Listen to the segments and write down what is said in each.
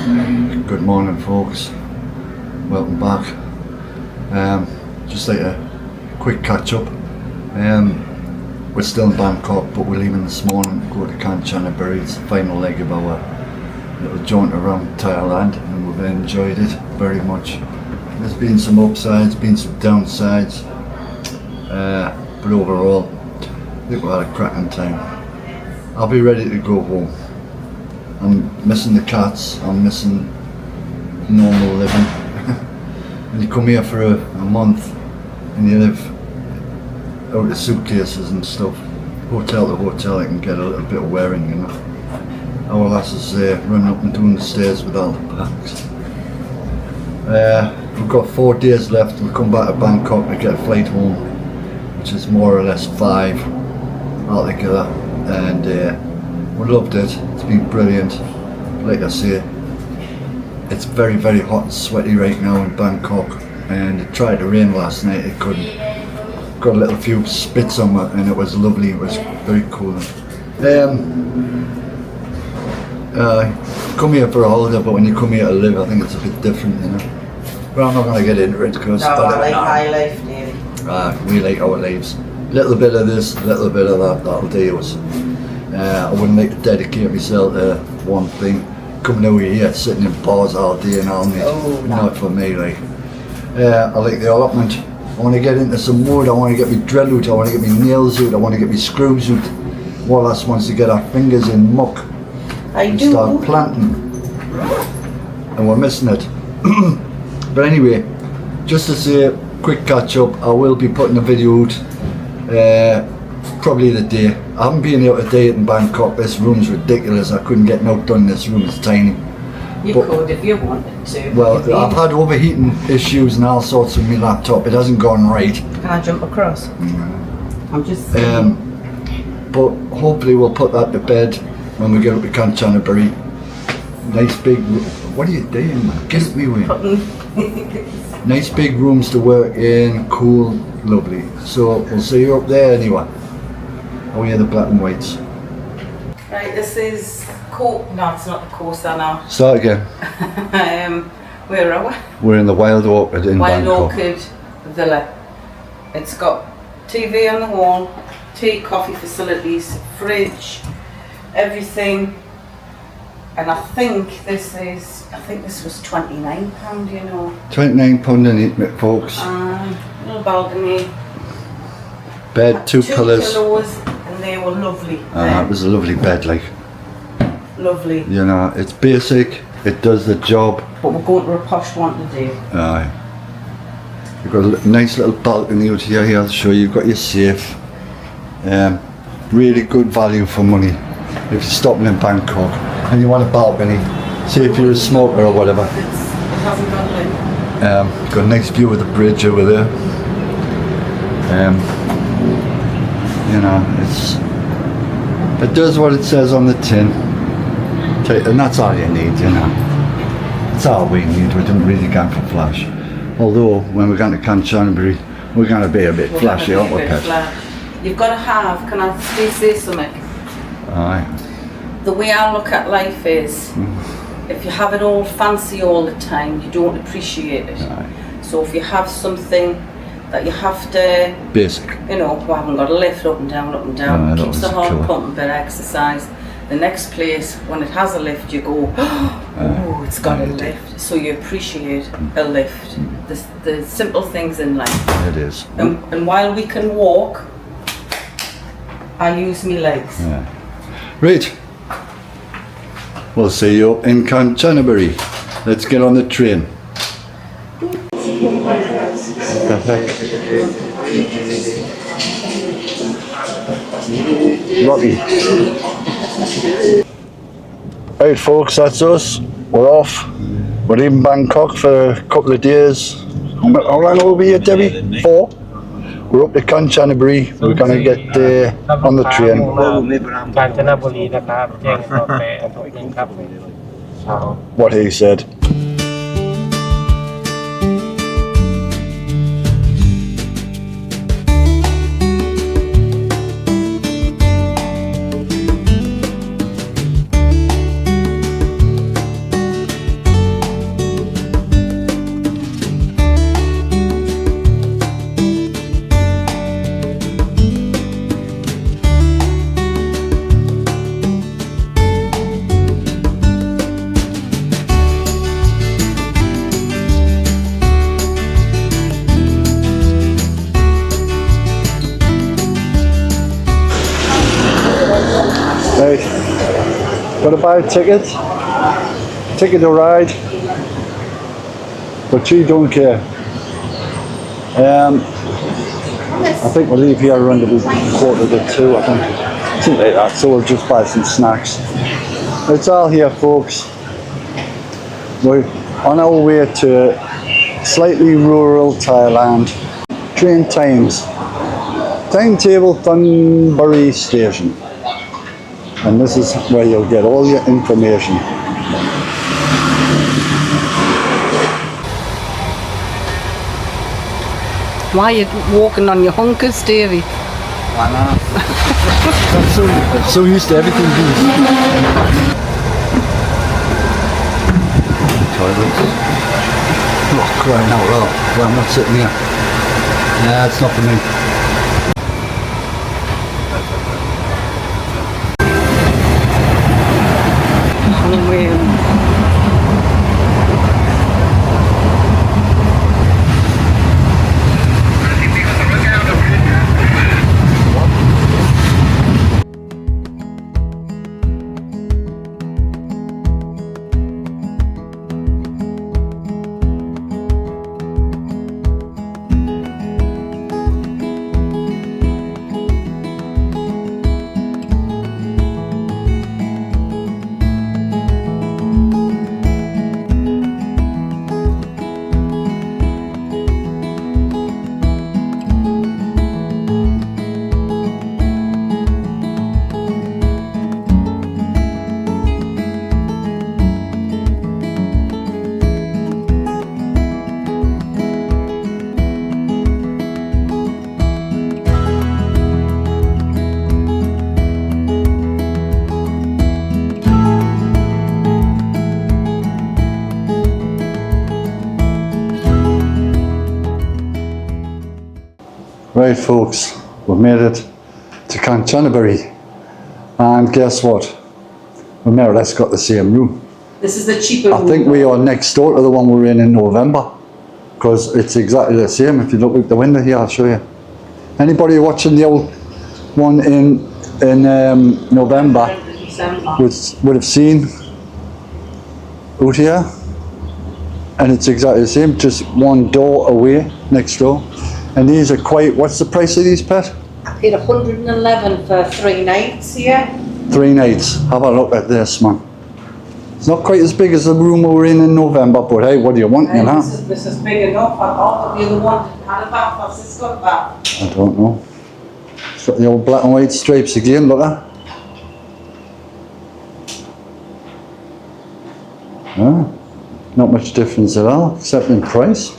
Good morning, folks. Welcome back. Just like a quick catch up. We're still in Bangkok, but we're leaving this morning to go to Kanchanaburi. It's the final leg of our little jaunt around Thailand, and we've enjoyed it very much. There's been some upsides, been some downsides, but overall, I think we had a cracking time. I'll be ready to go home. I'm missing the cats, I'm missing normal living. When you come here for a month and you live out of suitcases and stuff, hotel to hotel, it can get a little bit wearing, you know. Our lasses running up and down the stairs with all the packs. We've got 4 days left. We'll come back to Bangkok to get a flight home, which is more or less 5 altogether, and we loved it. It's been brilliant. Like I say, it's very, very hot and sweaty right now in Bangkok, and it tried to rain last night. It couldn't. Got a little few spits on it, and it was lovely. It was very cool. Come here for a holiday, but when you come here to live, I think it's a bit different, you know. But I'm not going to get into it because I like my life, David. We like our lives. Little bit of this, little bit of that. That'll do us. I wouldn't like to dedicate myself to one thing. Coming over here, sitting in bars all day and all night. Oh, not for me, like. I like the allotment. I want to get into some wood. I want to get my drill out. I want to get my nails out. I want to get my screws out. Wallace wants to get our fingers in muck and start planting. And we're missing it. But anyway, just to say, quick catch up. I will be putting a video out. Probably the day. I haven't been here today in Bangkok. This room's ridiculous. I couldn't get no done. This room is tiny. You could if you wanted to. Well, I've had overheating issues and all sorts with my laptop. It hasn't gone right. Can I jump across? I'm just saying. But hopefully we'll put that to bed when we get up to Kanchanaburi. Nice big. What are you doing, man? Get me away. Nice big rooms to work in. Cool, lovely. So we'll see you up there anyway. Oh yeah, the black and whites. Right, this is coast. No, it's not the coast now. Start again. Where are we? We're in the Wild Orchid in Bangkok. Wild Orchid Villa. It's got TV on the wall, tea, coffee facilities, fridge, everything. And I think this was £29, you know. £29 in it, folks. Little balcony. Bed, two pillows. And they were lovely. It was a lovely bed, like. Lovely. You know, it's basic, it does the job. But we're going to a posh one today. Aye. You've got a nice little balcony out here, I'll show you. You've got your safe. Really good value for money if you're stopping in Bangkok and you want a balcony. Say if you're a smoker or whatever. It hasn't got lit. Got a nice view of the bridge over there. You know, it does what it says on the tin, and that's all you need, you know. That's all we need. We don't really go for flash. Although when we're going to Kanchanaburi, we're going to be a bit flashy, aren't we, Pet? You've got to have. Can I say something? Aye. The way I look at life is, if you have it all fancy all the time, you don't appreciate it. Aye. So if you have something that you have to, basic. You know, we haven't got a lift up and down, keeps the heart pumping, bit of exercise. The next place, when it has a lift, you go, oh, it's got a lift. So you appreciate a lift. The simple things in life. It is. And while we can walk, I use my legs. Yeah. Right. We'll see you in Kanchanaburi. Let's get on the train. Rocky. Right, folks, that's us. We're off. We're in Bangkok for a couple of days. How long will we be here, Debbie? 4. We're up to Kanchanaburi. We're gonna get on the train. Kanchanaburi นะครับแจ้งต่อไปอันตัวเองครับ What he said. Got to buy a ticket to ride, but she don't care. I think we'll leave here around about 1:45, I think. Something like that, so we'll just buy some snacks. It's all here, folks. We're on our way to slightly rural Thailand. Train times. Timetable Thonburi station. And this is where you'll get all your information. Why are you walking on your hunkers, Davey? I know. I'm so used to everything being toilets. Oh, crying out loud. Well, I'm not sitting here. Yeah, it's not for me. Right, folks, we've made it to Kanchanaburi, and guess what? We more or less got the same room. This is the cheaper I think we are next door to the one we were in November, because it's exactly the same. If you look out the window here, I'll show you. Anybody watching the old one in November would have seen out here, and it's exactly the same, just one door away next door. And these are quite, what's the price of these, Pat? I paid 111 for 3 nights here. 3 nights. Have a look at this, man. It's not quite as big as the room we were in November, but hey, what do you want, you know? This is big enough. I thought the other one had a bath. What's this got bath? I don't know. It's got the old black and white stripes again, look at that. Ah, not much difference at all, except in price.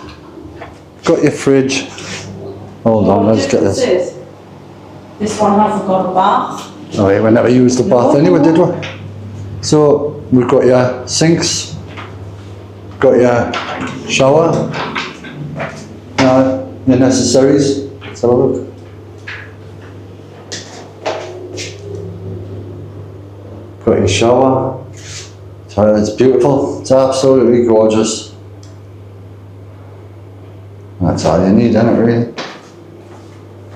Got your fridge. Hold on, let's get this. This one hasn't got a bath. Oh yeah, we never used the bath anyway, did we? So, we've got your sinks, got your shower, your necessaries. Let's have a look. Got your shower. Toilet's beautiful. It's absolutely gorgeous. That's all you need, isn't it, really?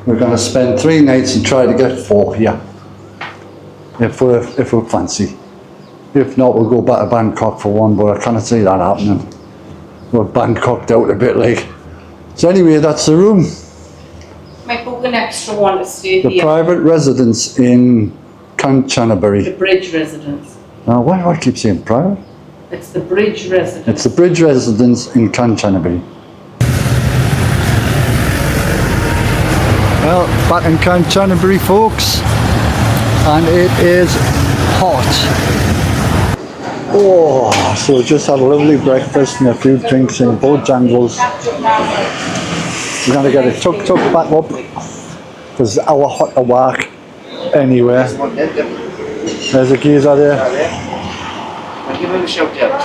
We're going to spend 3 nights and try to get 4 here, if we fancy. If not, we'll go back to Bangkok for 1, but I can't see that happening. We're Bangkoked out a bit, like. So anyway, that's the room. Might book an extra one to stay The here. private residence in Kanchanaburi. The bridge residence. Why do I keep saying private? It's the bridge residence. It's the bridge residence in Kanchanaburi. Well, back in Kanchanaburi, folks, and it is hot. Oh, so we just had a lovely breakfast and a few drinks in Bojangles. We're going to get a tuk-tuk back up, because it's our hot to work anywhere. There's a geezer there. I'll give him a shout out.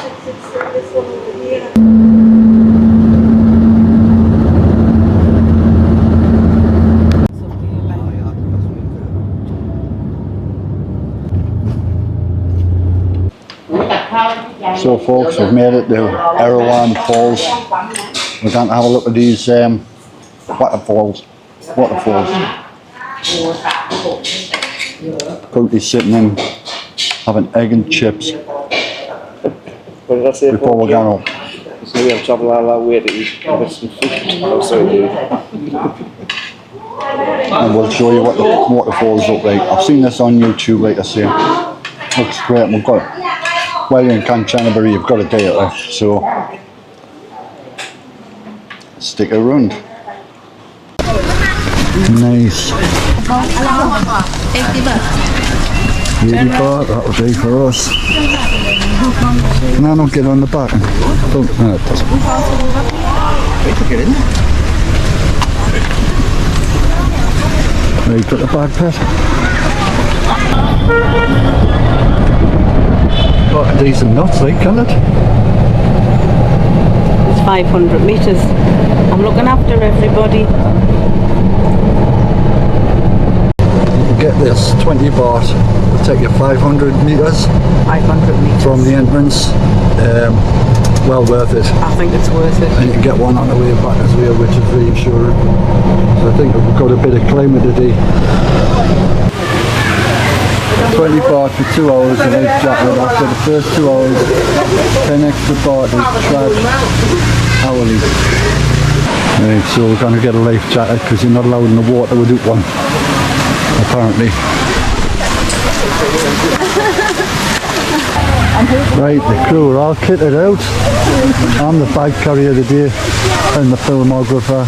So folks, we've made it to Erawan Falls. We're going to have a look at these waterfalls. Currently sitting in have an egg and chips What did I say? before we're going home. So we have travel all that way to eat some food. Oh, sorry, dude. And we'll show you what the waterfalls look like. I've seen this on YouTube, like I say. Looks great. And we've got, while you're in Kanchanaburi, you've got a day left, so stick around. Nice. 80 baht, that'll do for us. No, don't get on the back. Don't, no, it doesn't. Get in there. Right, got the bag, Pat. Got a decent nuts, like, can it? It's 500 metres. I'm looking after everybody. Get this, 20 baht. It'll take you 500 metres 500 metres. from the entrance. Well worth it. I think it's worth it. And you can get one on the way back as well, which is reassuring. So I think we've got a bit of climate today. 20 baht for 2 hours and life jacket. After the first 2 hours, 10 extra baht is charged hourly. Right, so we're going to get a life jacket because you're not allowed in the water without one, apparently. Right, the crew are all kitted out. I'm the bag carrier today and the filmographer,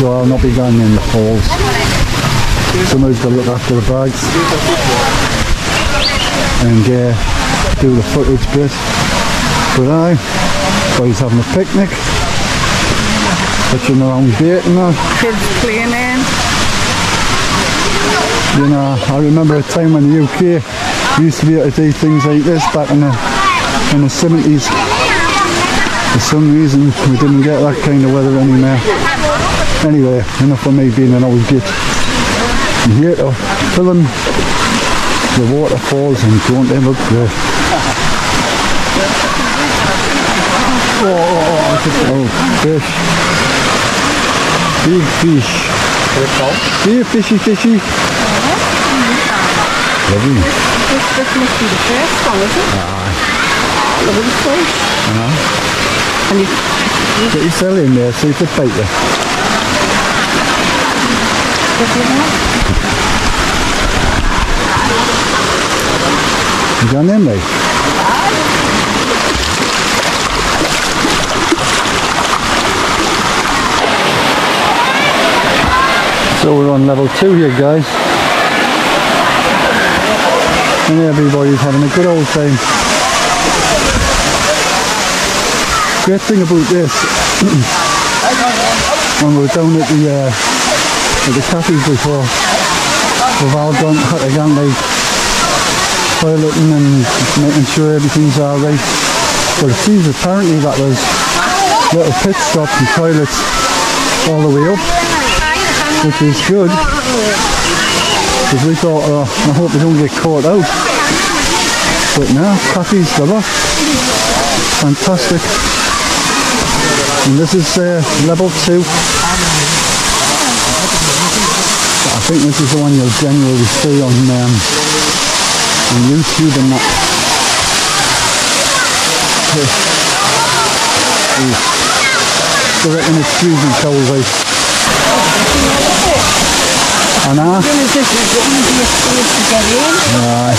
so I'll not be going in the falls. Somebody's got to look after the bags and do the footage bit. But boys having a picnic, watching their own bait and that. Kids playing in. You know, I remember a time in the UK we used to be able to do things like this back in the 70s. For some reason we didn't get that kind of weather anymore. Anyway, enough of me being an old git. I'm here to film the waterfalls and don't they look great. Oh, fish. Big fish. Yeah, fishy. Lovely. This must be the first one, isn't it? Look at the fish. And Get yourself in there, see if they bite you. You gone in, mate? So we're on level 2 here, guys. And everybody's having a good old time. Great thing about this, when we were down at the cafes before, we've all had to go like toileting and making sure everything's alright. But it seems apparently that there's little pit stops and toilets all the way up, which is good. Because we thought, I hope we don't get caught out. But no, cafes, they're fantastic. And this is level 2. I think this is the one you'll generally see on YouTube and that. I reckon it's freezing cold, right? I know. Aye.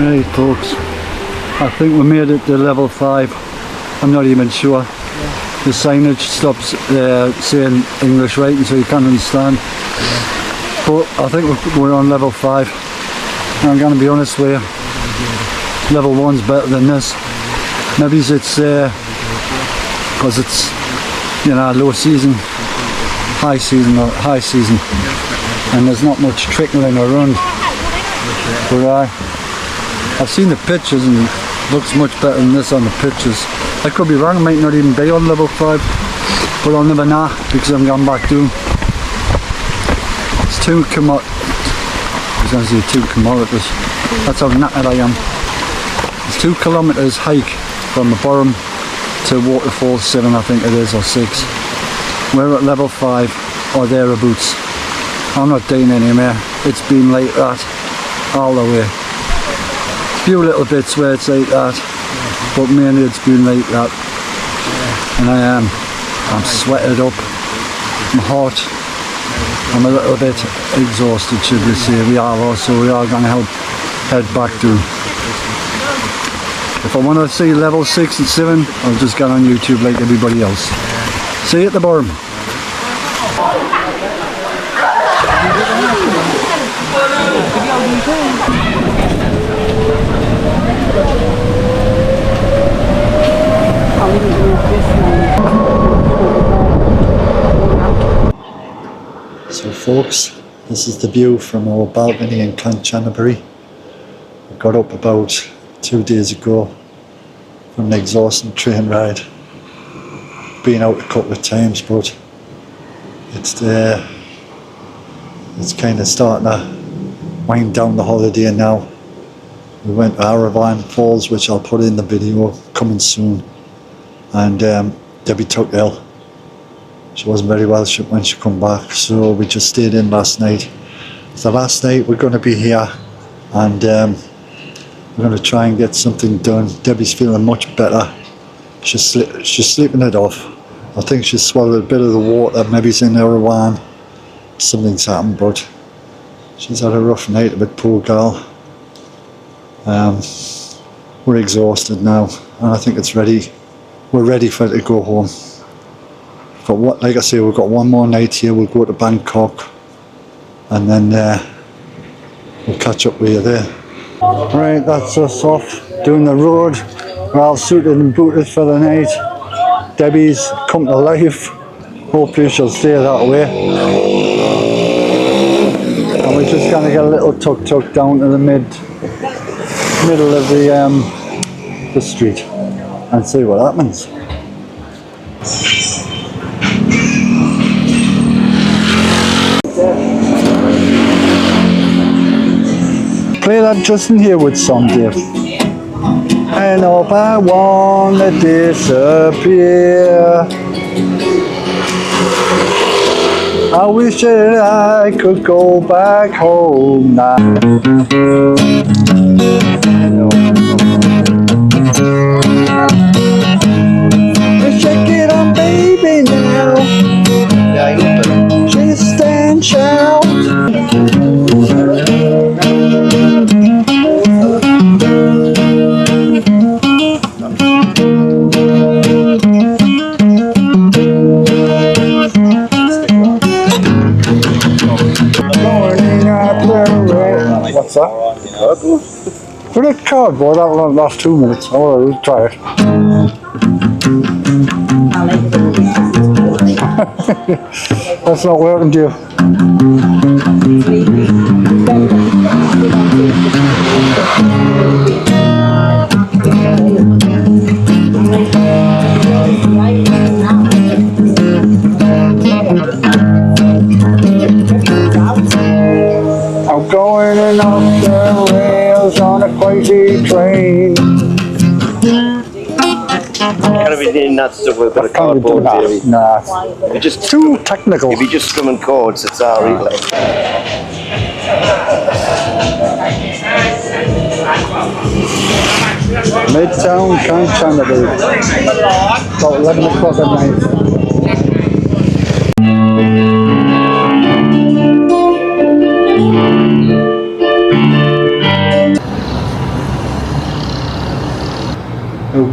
Right folks, I think we made it to level 5. I'm not even sure. The signage stops saying English writing so you can't understand. But I think we're on level 5. And I'm going to be honest with you, level 1's better than this. Maybe it's because it's, you know, low season, high season, and there's not much trickling around. But I've seen the pictures and it looks much better than this on the pictures. I could be wrong, I might not even be on level 5, but I'll never know because I'm going back down. It's 2 kilometers. I was going to say 2 kilometers. That's how knackered I am. It's 2 kilometers hike from the bottom to waterfall 7, I think it is, or 6. We're at level 5 or thereabouts. I'm not doing any more. It's been like that all the way. Few little bits where it's like that, but mainly it's been like that. And I'm sweated up, I'm hot, I'm a little bit exhausted, should we say. We are going to head back to. If I want to see level 6 and 7, I'll just get on YouTube like everybody else. See you at the bottom. So folks, this is the view from our balcony in Kanchanaburi. We got up about 2 days ago from an exhausting train ride. Been out a couple of times, but it's kind of starting to wind down the holiday now. We went to Erawan Falls, which I'll put in the video coming soon, and Debbie took ill. She wasn't very well when she come back, so we just stayed in last night. So last night we're going to be here, and we're going to try and get something done. Debbie's feeling much better. She's sleeping it off. I think she's swallowed a bit of the water. Maybe it's in Erawan. Something's happened, but she's had a rough night of it, poor girl. We're exhausted now, and I think it's ready. We're ready for it to go home. But what, like I say, we've got one more night here. We'll go to Bangkok, and then we'll catch up with you there. Right, that's us off doing the road. We're all suited and booted for the night. Debbie's come to life. Hopefully she'll stay that way. And we're just gonna get a little tuk-tuk down to the middle of the street and see what happens. Play that Justin Hayward song, Dave. And hope I wanna disappear. I wish that I could go back home now. Let's check it out, baby, now. Just stand shout. What's that? For the cardboard, that will last 2 minutes. Oh, we'll try it. That's not working, dear. I'm going in off the rails on a crazy train. Gotta be doing that stuff with a bit of cardboard, Davey. Nah, If you just too technical. if you just strumming chords, it's alright. Midtown Kanchanaburi. About 11 o'clock at night.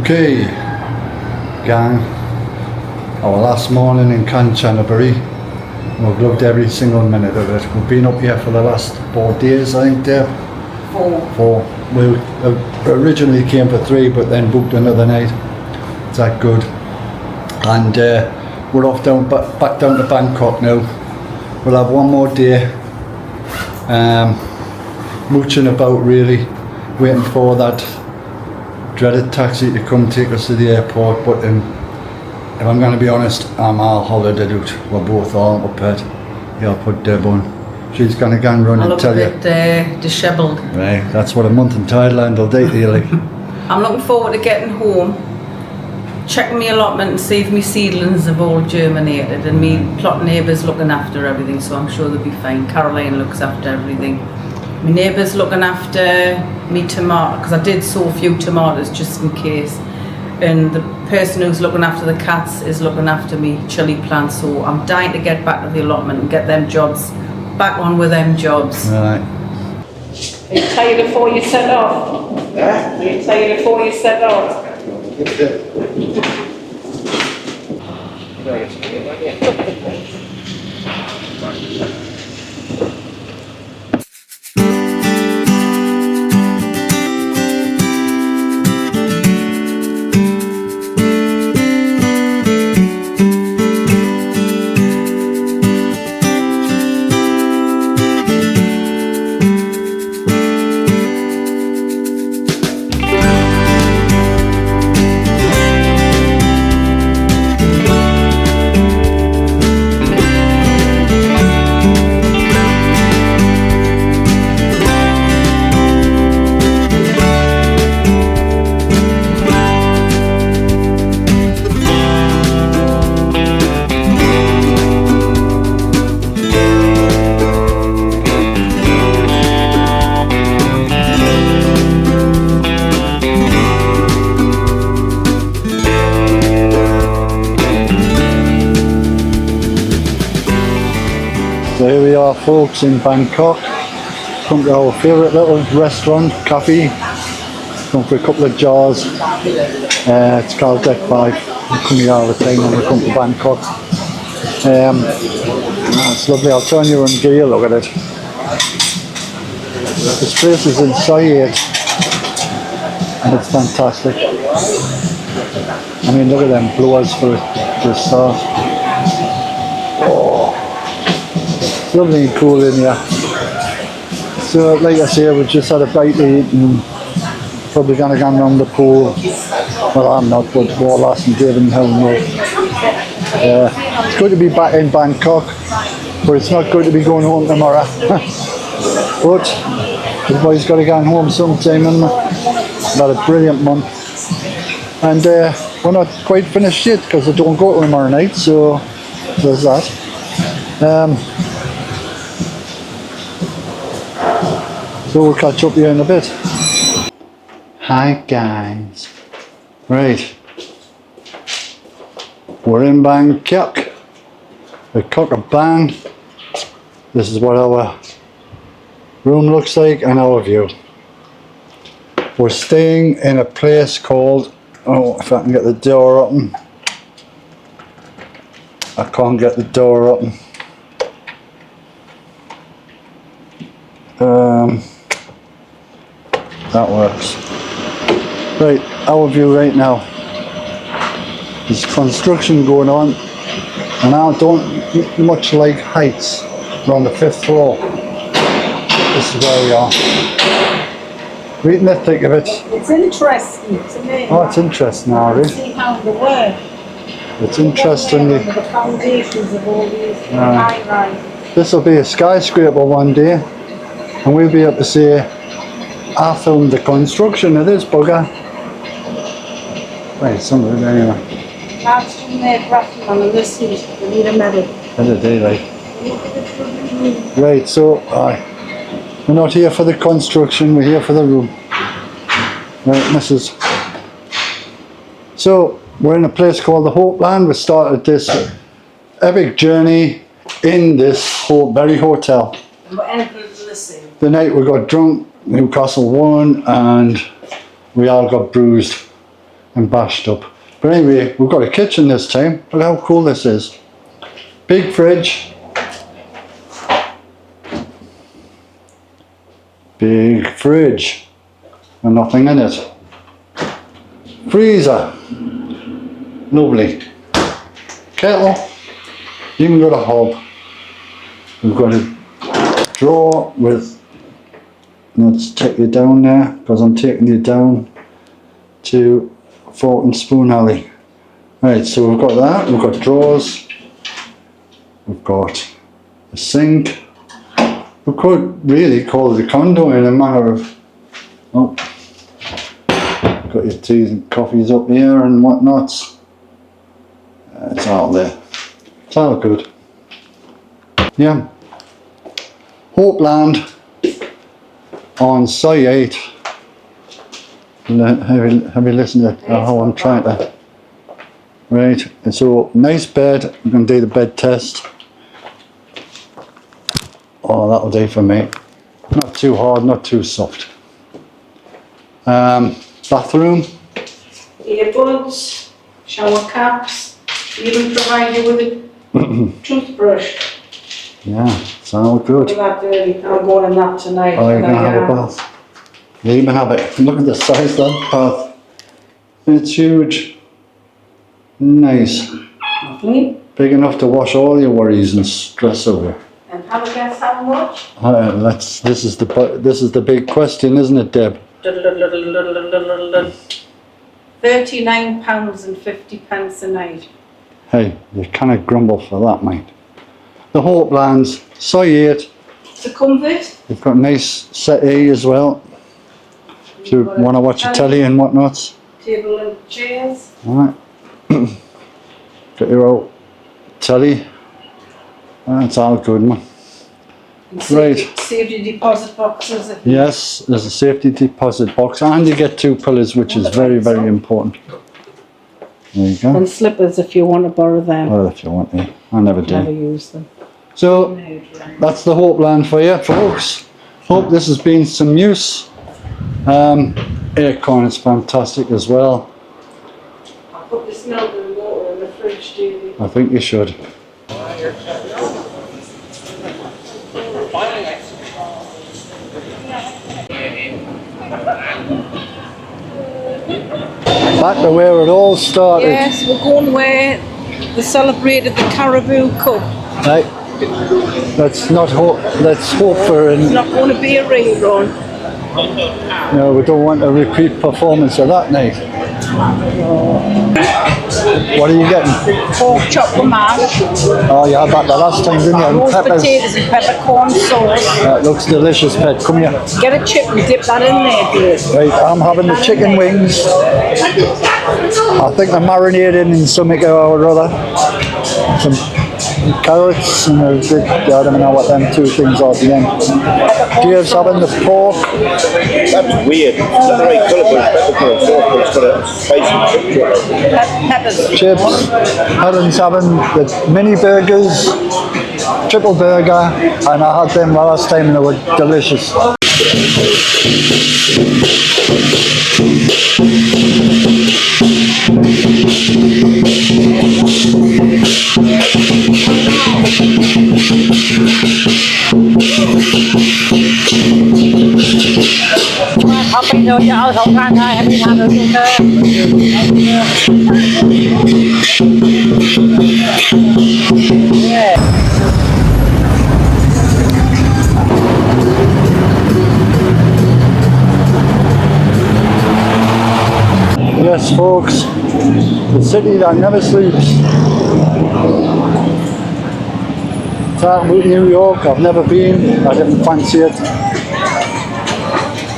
Okay, gang, our last morning in Kanchanaburi. We've loved every single minute of it. We've been up here for the last 4 days, I think, Deb. 4. We originally came for 3, but then booked another night. It's that good. And we're off back down to Bangkok now. We'll have 1 more day. Mooching about really, waiting for that dreaded taxi to come take us to the airport. But if I'm going to be honest, I'm all holidayed out. We're both all prepared. Yeah, I'll put Deb on. She's going to go and run and tell you. I look a bit dishevelled. Right, that's what a month in Thailand will do to you, like. I'm looking forward to getting home, checking my allotment and see if my seedlings have all germinated, and me plot neighbours looking after everything, so I'm sure they'll be fine. Caroline looks after everything. My neighbour's looking after me tomato, because I did sow a few tomatoes just in case. And the person who's looking after the cats is looking after me chilli plants, so I'm dying to get back to the allotment and get them jobs back on with them jobs. Right. Are you tired before you set off? Are you tired before you set off? So here we are, folks, in Bangkok. Come to our favourite little restaurant, cafe. Come for a couple of jars. It's called Deck 5. We come here all the time when we come to Bangkok. It's lovely. I'll turn you and give you a look at it. This place is in Siam, and it's fantastic. I mean, look at them blowers for a start. Lovely and cool in here. So, like I say, we just had a bite to eat and probably going to go around the pool. Well, I'm not, but Wallace and David and Helen will. It's good to be back in Bangkok, but it's not good to be going home tomorrow. But the boys got to go home sometime, and we've had a brilliant month. And we're not quite finished yet because I don't go tomorrow night, so there's that. So we'll catch up here in a bit. Hi guys. Right. We're in Bangkok. The Koh Bang. This is what our room looks like and our view. We're staying in a place called, oh, if I can get the door open. I can't get the door open. That works. Right, our view right now. There's construction going on, and I don't much like heights. We're on the 5th floor. This is where we are. What do you think of it? It's interesting to me. Oh, it's interesting, Ari. See how they work. It's interesting. The foundations of all these high-rise. This will be a skyscraper one day, and we'll be able to say, I filmed the construction of this bugger. Right, some of it anyway. That's from their graphic on this is they need a medal. End of the day, like. Right, so we're not here for the construction, we're here for the room. Right, Mrs. So we're in a place called the Hope Land. We started this epic journey in this very hotel. The night we got drunk, Newcastle won, and we all got bruised. and bashed up. But anyway, we've got a kitchen this time. Look how cool this is. Big fridge. Big fridge. And nothing in it. Freezer. Lovely. Kettle. Even got a hob. We've got a drawer with, let's take you down there because I'm taking you down to fork and spoon alley. Right, so we've got that, we've got drawers, we've got a sink. We could really call it a condo in a matter of, oh, got your teas and coffees up here and whatnots. It's all there. It's all good. Yeah. Hopeland on Site 8. Have you listened to how I'm trying to? Right, and so nice bed. I'm going to do the bed test. Oh, that'll do for me. Not too hard, not too soft. Bathroom. Earbuds, shower caps, even provide you with a toothbrush. Yeah, sounds good. Look at that dirty. I'm going in that tonight. Oh, you're going to have a bath. You even have it. Look at the size of that bath. It's huge. Nice. Lovely. Big enough to wash all your worries and stress over. And have a guess how much? This is the big question, isn't it, Deb? £39.50 a night. Hey, you cannot grumble for that, mate. The Hopelands, Site 8. It's a comfort. You've got a nice settee as well. If you want to watch a telly and whatnot. Table and chairs. Alright. Got your old telly. That's all good, man. And Right. Safety deposit boxes. Yes, there's a safety deposit box and you get 2 pillars, which is very, very important. There you go. And slippers if you want to borrow them. Well, if you want to. I never Never do. use them. So, that's the Hopeland for you, folks. Hope this has been some use. Aircon is fantastic as well. I'll put this milk and water in the fridge, Davey. I think you should. Back to where it all started. Yes, we're going where they celebrated the Caribou Cup. Right. Let's not hope. Let's hope for It's not going to be a rerun. no. We don't want a repeat performance of that night. What are you getting? Pork chop with mash, Oh, you had that the last time, didn't you? And roast peppers. potatoes and peppercorn sauce. That looks delicious, pet. Come here. Get a chip and dip that in there, Dave. Right, I'm having the chicken wings. I think they're marinated in something or other. Some carrots and a bit, I don't know what them 2 things are at the end. Dave's having the pork. That's weird. It's not very colourful peppercorn sauce, but it's got a spicy chip to it. Peppers. Chips. Helen's having the mini burgers, triple burger, and I had them last time and they were delicious. Yes, folks, the city that never sleeps. Talking about New York, I've never been, I didn't fancy it.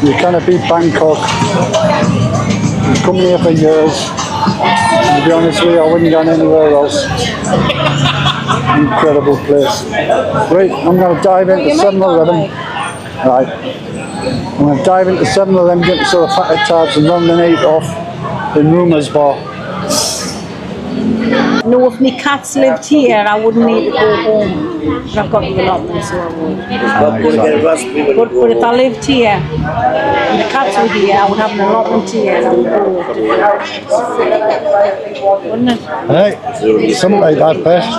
You cannot beat Bangkok. I've come here for years. To be honest with you, I wouldn't go anywhere else. Incredible place. Right, I'm going to dive into 7-Eleven. Right. I'm going to dive into 7-Eleven, get some sort of packet tabs and run the night off in Rumours Bar. No, if my cats lived here, I wouldn't need to go home. But I've got the allotment, so I would. Exactly. But if I lived here, and the cats were here, I would have an allotment here, and I would go. Wouldn't it? Hey, something like that, best.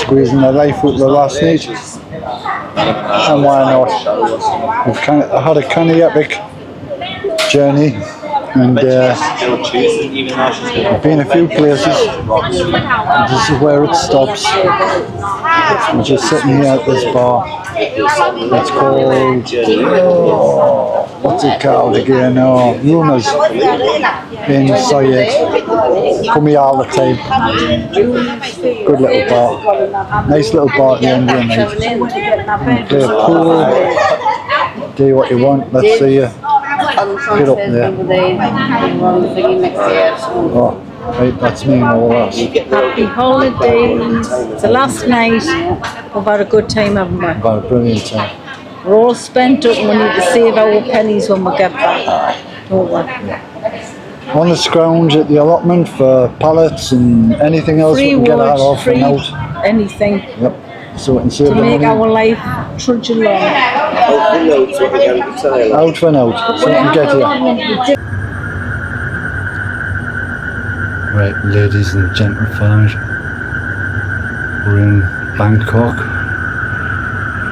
Squeezing the life out of the last night. And why not? We've had a kind of epic journey, and we've been a few places. And this is where it stops. We're just sitting here at this bar. It's called, what's it called again? Oh, Rumours in Sayed. Come here all the time. Good little bar. Nice little bar at the end of the night. Play pool. Do what you want. Let's see you. Get up there. Oh, right, that's me and all that. Happy holidays. It's the last night. We've had a good time, haven't we? About a brilliant time. We're all spent up and we need to save our pennies when we get back. Don't we? On the scrounge at the allotment for pallets and anything else Free we can get out wood, of free and out. anything Yep. So we can save to the make money. our life trudge along. Out for now, so we can get here. Right, ladies and gentlemen, we're in Bangkok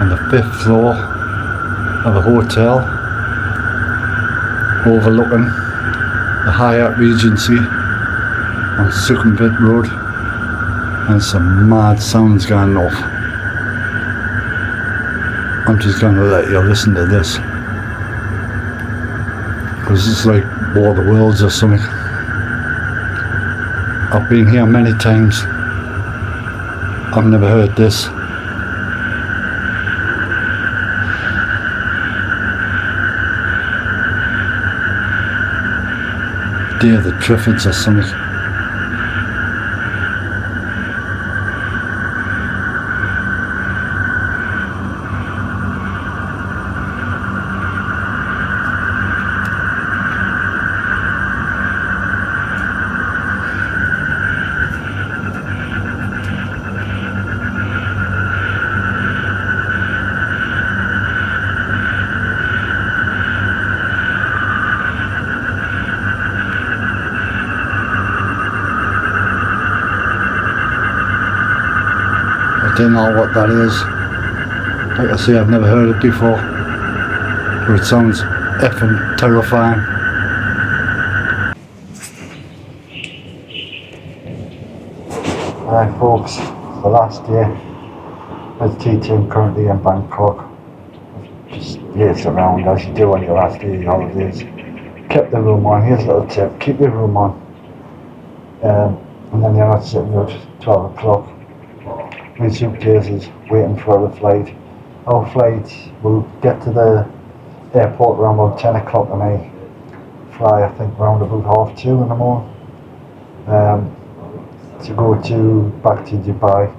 on the 5th floor of a hotel overlooking the Hyatt Regency on Sukhumvit Road, and some mad sounds going off. I'm just going to let you listen to this, because it's like War of the Worlds or something. I've been here many times. I've never heard this. Day of the Triffids or something. I don't know what that is. Like I say, I've never heard it before, but it sounds effing terrifying. Hi folks, the last day as teaching currently in Bangkok. Just lazed around as you do on your last day of your holidays. Kept the room on. Here's a little tip: keep your room on, and then you're not sitting at 12 o'clock with suitcases waiting for the flight. Our flight will get to the airport around about 10 o'clock tonight. Fly, I think, around about 2:30 in the morning. To go back to Dubai.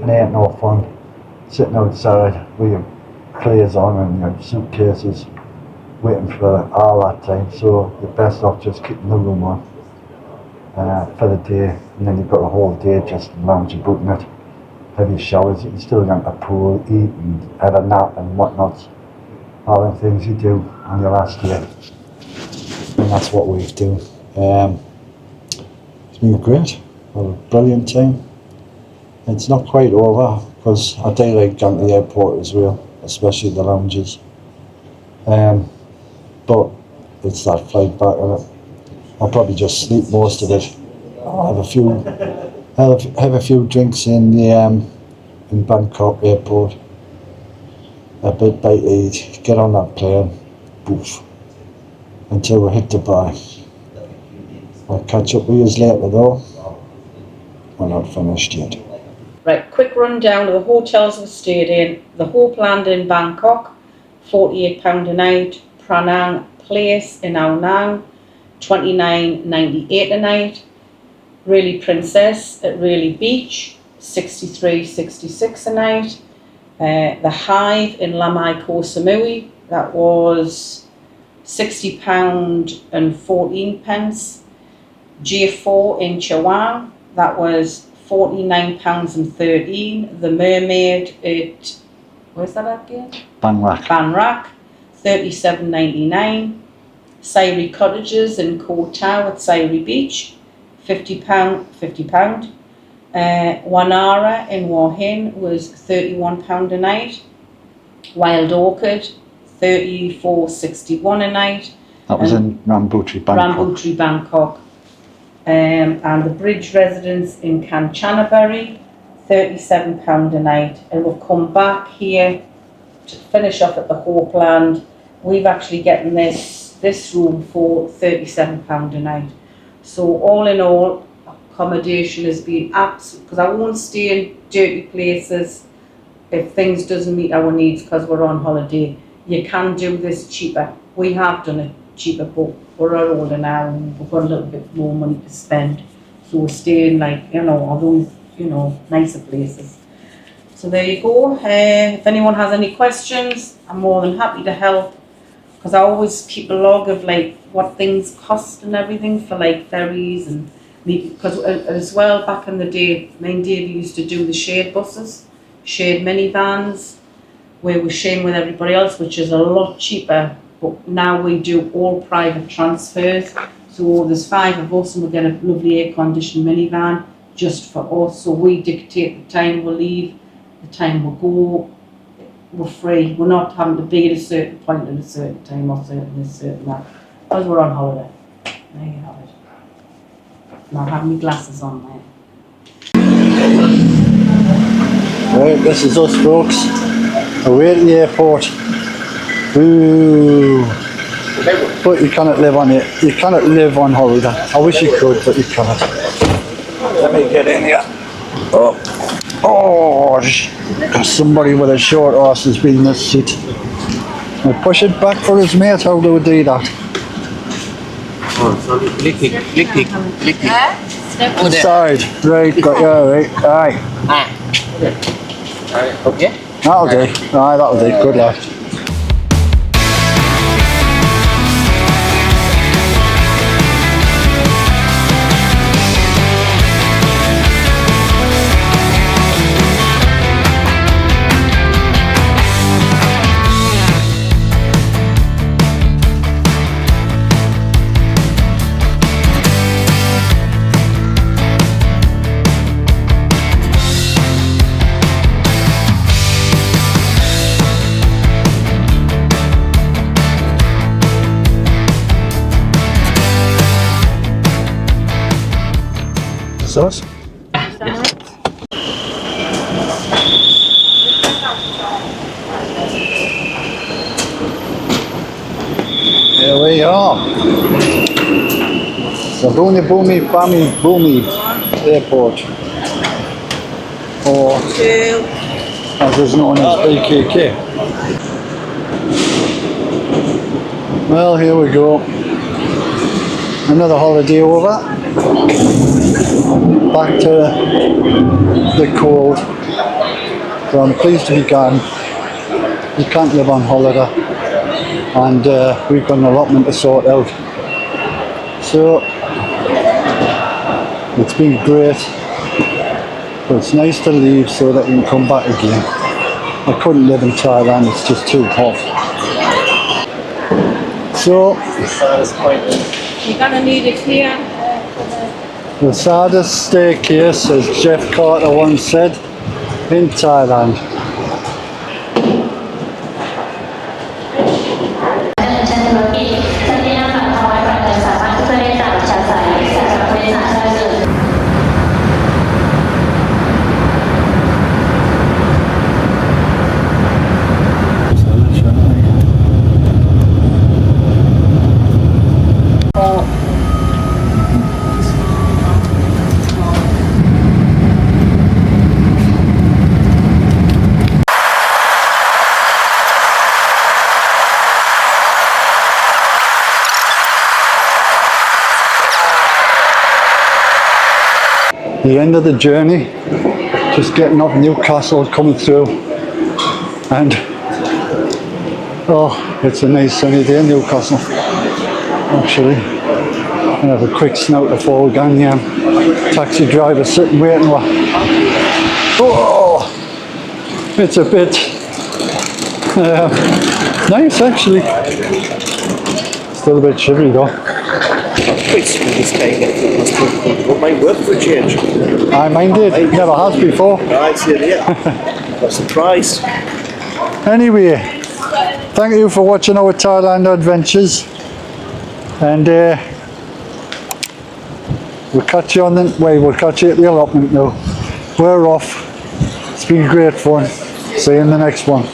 And it ain't no fun sitting outside with your clothes on and your suitcases waiting for all that time. So you're best off just keeping the room on for the day, and then you've got the whole day just lounging about in it. Have your showers, you still go to the pool, eat and have a nap and whatnot. All the things you do on your last day. And that's what we do. It's been great. A brilliant time. It's not quite over because I do like going to the airport as well, especially the lounges. But it's that flight back on it. I'll probably just sleep most of it. I'll have a few drinks in the in Bangkok airport. A bit bite to eat. Get on that plane. Poof. Until we hit Dubai. I'll catch up with you later though. We're not finished yet. Right, quick rundown of the hotels we stayed in. The Hope Land in Bangkok, £48 a night. Pranang Place in Ao Nang, $29.98 a night. Really Princess at Really Beach, $63.66 a night. The Hive in Lamai Koh Samui, that was £60.14. J4 in Chawang, that was £49.13. The Mermaid at, where's that again? Bangkok. Banrak, £37.99. Sairi Cottages in Koh Tao at Sairi Beach, £50. Wanara in Wahin was £31 a night. Wild Orchid, $34.61 a night. That was in Rambutri, Bangkok. Rambutri, Bangkok. And the Bridge Residence in Kanchanaburi, £37 a night. And we've come back here to finish off at the Hopeland. We've actually gotten this room for £37 a night. So all in all, accommodation has been absolute, because I won't stay in dirty places if things doesn't meet our needs because we're on holiday. You can do this cheaper. We have done it cheaper, but we're older now and we've got a little bit more money to spend. So we're staying all those, nicer places. So there you go. If anyone has any questions, I'm more than happy to help, because I always keep a log of what things cost and everything for ferries and because as well back in the day, me and Dave used to do the shared buses, shared minivans, where we're sharing with everybody else, which is a lot cheaper. But now we do all private transfers. So there's 5 of us and we get a lovely air-conditioned minivan just for us. So we dictate the time we'll leave, the time we'll go. We're free. We're not having to be at a certain point at a certain time or certain this, certain that. Because we're on holiday. There you have it. And I'll have my glasses on there. Right, this is us folks. Away at the airport. Ooh. But you cannot live on it. You cannot live on holiday. I wish you could, but you cannot. Let me get in here. Oh, somebody with a short horse has been in this seat. We'll push it back for his mate. How do we do that? Lick it. Side. Right, got you, right. Aye. Okay. That'll do. Aye, that'll do. Good lad. Sauce. Here we are. Sabuni Bumi Bami Bumi Airport, or as is known as BKK. Well, here we go. Another holiday over. Back to the cold. So I'm pleased to be gone. You can't live on holiday, and we've got an allotment to sort out. So it's been great, but it's nice to leave so that you can come back again. I couldn't live in Thailand, it's just too hot. So You're gonna need it here. the saddest staircase, as Jeff Carter once said, in Thailand. The end of the journey, just getting off Newcastle, coming through, and Oh, it's a nice sunny day in Newcastle, actually. And have a quick snout before we go again. Taxi driver sitting waiting. Oh, it's a bit nice actually. Still a bit shivery though. Quite smooth this time. It might work for a change. I mind it, never has before. Right, see you there. I'm surprised. Anyway, thank you for watching our Thailand adventures, and we'll catch you on the way. We'll catch you at the allotment now. We're off. It's been great fun. See you in the next one.